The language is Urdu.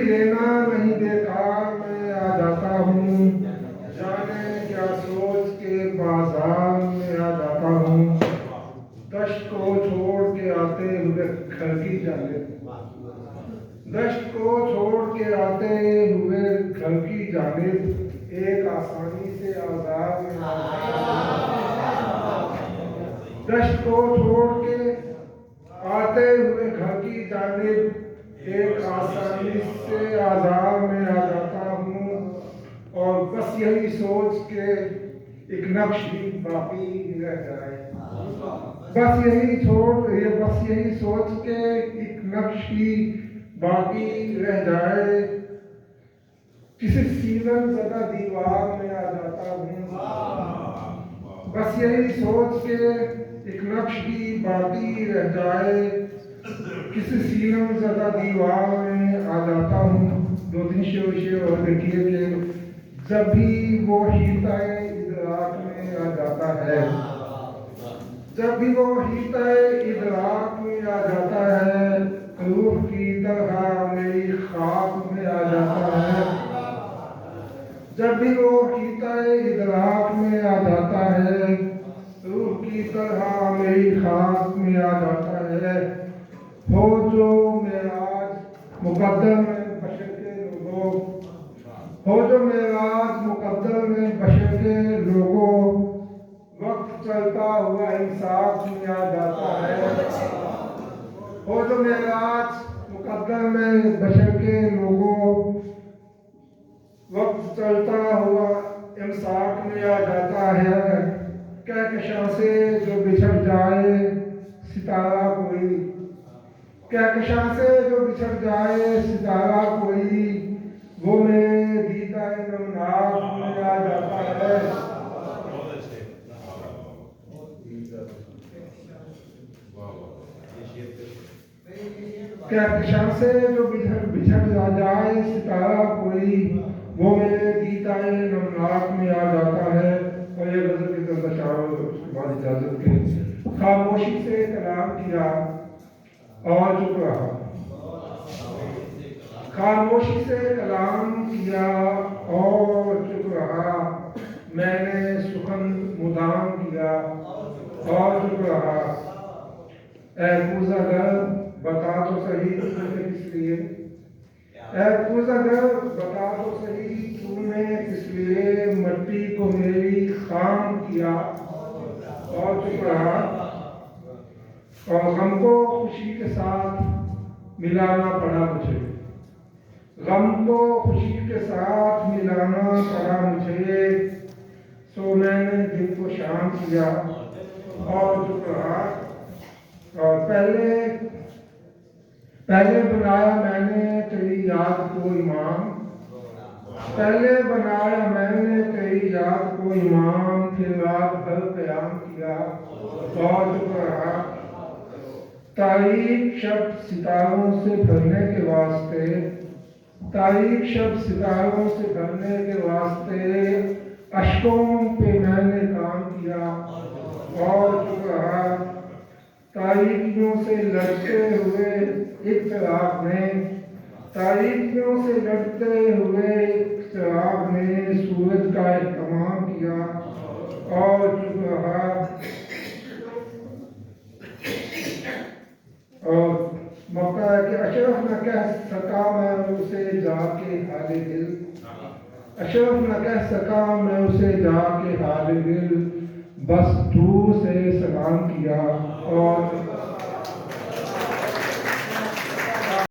لینا نہیں دیکھا میں آ جاتا ہوں، جانے کیا سوچ کے بازار میں آ جاتا ہوں، دشت کو چھوڑ کے آتے ہوئے گھر کی جانب، دشت کو چھوڑ کے آتے ہوئے گھر کی جانب، ایک آسانی سے آزاد میں آ جاتا ہوں، دشت کو چھوڑ کے آتے ہوئے گھر کی جانب، ایک آسانی سے آزار میں آ جاتا ہوں، اور بس یہی سوچ کے ایک نقش ہی باقی رہ جائے، بس یہی سوچ کے ایک نقش ہی باقی رہ جائے، کسی سیلن زدہ دیوار میں آ جاتا ہوں، بس یہی سوچ کے ایک نقش ہی باقی رہ جائے، کسی سیلن زدہ دیوار میں آ جاتا ہوں۔ دو تین شعر اور دیکھیے کہ جب بھی وہ ہیلتا ہے ادراک میں آ جاتا ہے، جب بھی وہ ہیلتا ہے ادراک میں آ جاتا ہے، روح کی طرح میری خواب میں آ جاتا ہے، جب بھی وہ ہیلتا ہے ادراک میں آ جاتا ہے، روح کی طرح میری خواب میں آ جاتا ہے، ہو جو معراج مقدر میں بشر کے لوگوں، ہو جو معراج مقدر میں بشر کے لوگوں، وقت چلتا ہوا انصاف میں آ جاتا ہے، ہو جو معراج مقدر میں بشر کے لوگوں، وقت چلتا ہوا انصاف میں آ جاتا ہے، کہکشاں سے جو بچھڑ جائے ستارہ کوئی، کہکشاں سے جو بچھڑ جائے ستارہ کوئی، وہ میرے دیدہ نمناک میں آ جاتا ہے، کہکشاں سے جو بچھڑ جائے ستارہ کوئی، وہ میرے دیدہ نمناک میں آ جاتا ہے۔ اور یہ غزل کی طرف اشارہ اس کے بعد اجازت کے، خاموشی سے کلام کیا اور چپ رہا، خاموشی سے کلام کیا اور چپ رہا، میں نے سخن مدام کیا اور چپ رہا، اے کوزہ گر بتا تو صحیح تو نے کس لیے، اے کوزہ گر بتا تو صحیح تو نے کس لیے مٹی کو میری خام کیا اور چپ رہا، اور غم کو خوشی کے ساتھ ملانا پڑا مجھے، غم کو خوشی کے ساتھ ملانا پڑا مجھے، سو میں نے دل کو شام کیا اور چپ رہا، اور پہلے بنایا میں نے تیری یاد کو امام، پہلے بنایا میں نے تیری یاد کو امام، پھر رات بھر قیام کیا اور چپ رہا، تاریک شب ستاروں سے بھرنے کے واسطے، تاریک شب ستاروں سے بھرنے کے واسطے، اشکوں پہ میں نے کام کیا اور چپ رہا، تاریکیوں سے لڑتے ہوئے ایک چراغ نے، تاریکیوں سے لڑتے ہوئے ایک چراغ نے سورج کا اہتمام کیا اور چپ رہا، اور موقع ہے کہ اشرف نہ کہہ سکا میں اسے جا کے حال دل، اشرف نہ کہہ سکا میں اسے جا کے حال دل، بس دور سے سلام کیا اور